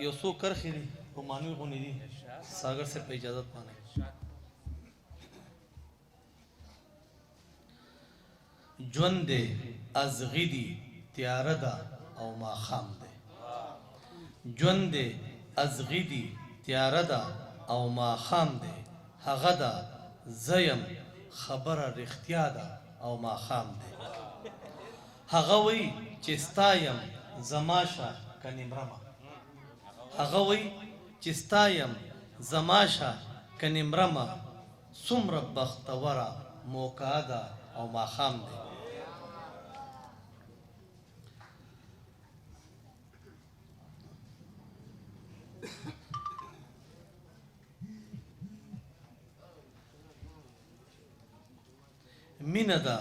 یو څو کرښې دي په معنوي غونې دي ساګر صاحب په اجازت باندې ژوند دی ازغي دي تیاره ده او ماښام دی ژوند دی ازغي دي تیاره ده او ماښام دی هغه ده زه یم خبره رښتیا ده او ماښام دی هغه وایي چې ستا یم زما شه که نیمرمه هغه وایي چې ستا یم زما شه که نیمرمه څومره بختوره موقعه ده او ماښام دی مینه ده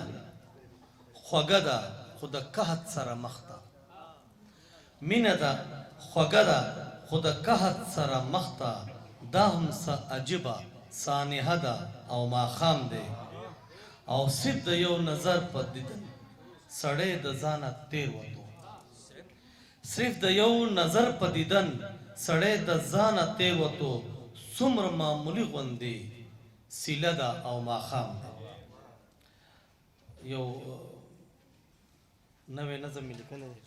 خوږه ده خو د قحط سره مخ ده مینه ده خوږه ده خو د قحط سره مخ ده دا هم څه عجیبه سانحه ده او ماښام دی او صرف د یو نظر په دیدن سړی د ځانه تیر وتو صرف د یو نظر په دیدن سړی د ځانه تیر وتو څومره معمولي غوندې سیله ده او ماښام دی یو نوې نظم مې لیکلی دی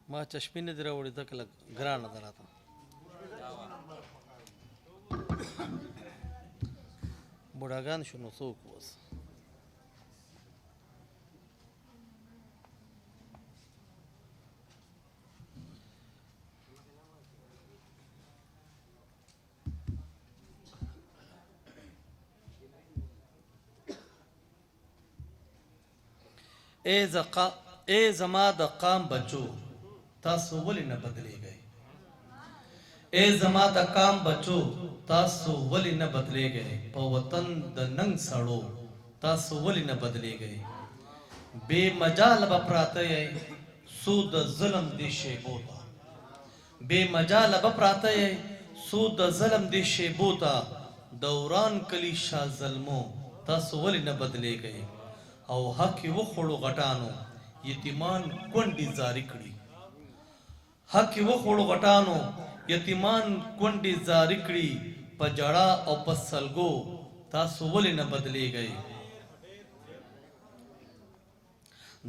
ما چشمې نه دي راوړې ځکه لږ ګرانه ده راته بوډاګان شو نو څوک اوس ای زما د قام بچو تاسو ولې نه بدلیږئ ای زما د قام بچو تاسو ولې نه بدلیږئ په وطن د ننګ سړو تاسو ولې نه بدلیږئ بې مجاله به پراته یئ څو د ظلم دې شیبو ته بې مجاله به پراته یئ څو د ظلم دې شیبو ته دوران کلي شاه ظلمو تاسو ولې نه بدلیږئ او حق یې وخوړو غټانو یتیمان کونډې زاري کړي حق یې وخوړو غټانو یتیمان کونډې زاري کړي په جړا او په سلګو تاسو ولې نه بدلیږئ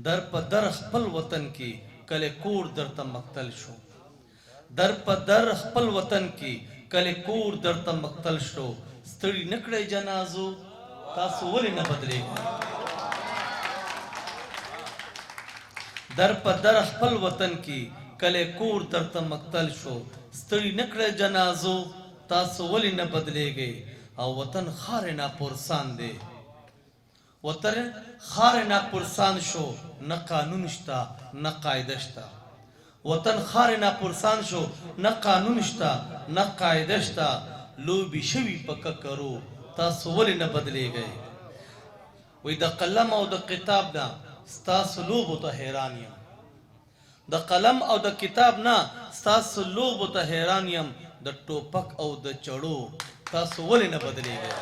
در په در خپل وطن کې کله کور درته مقتل شو در په در خپل وطن کې کله کور درته مقتل شو ستړي نه کړئ جنازو تاسو ولې نه بدلیږئ در په در خپل وطن کې کله کور درته مقتل شو ستړي نه کړئ جنازو تاسو ولې نه بدلیږئ او وطن خارې ناپرسان دی وطن خارې ناپرسان شو نه قانون شته نه قاعده شته وطن خارې ناپرسان شو نه قانون شته نه قاعده شته لوبې شوي په ککرو تاسو ولې نه بدلیږئ وایي د قلم او د کتاب نه ستاسو لوبو ته حیران یم د قلم او د کتاب نه ستاسو لوبو ته حیران یم د ټوپک او د چړو تاسو ولې نه بدلیږئ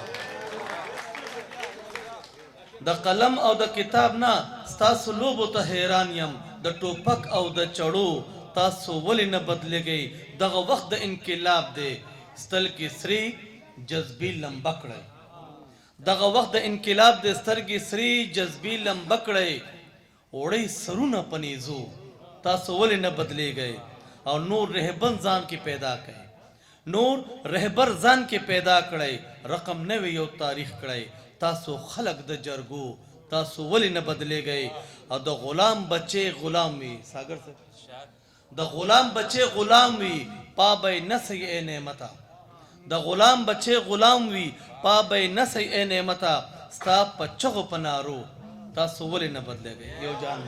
د قلم او د کتاب نه ستاسو لوبو ته حیران یم د ټوپک او د چړو تاسو ولې نه بدلیږئ دغه وخت د انقلاب دی سترګې سرې جذبې لمبه کړئ دغه وخت د انقلاب د سترګې سرې جذبې لمبه کړئ وړئ سرونه په نیزو تاسو ولې نه بدلیږئ او نور رهبر ځان کې پیدا کړئ نور رهبر ځان کې پیدا کړئ رقم نوی یو تاریخ کړئ تاسو خلق د جرګو تاسو ولې نه بدلیږئ او د غلام بچې غلام وي ساګر صاحب د غلام بچې غلام وي پابې نسې اے نعمتا د غلام بچې غلام وي پابې نسې اے نعمتا ستا په چغو په نارو تاسو ولې نه بدلیږئ یو جان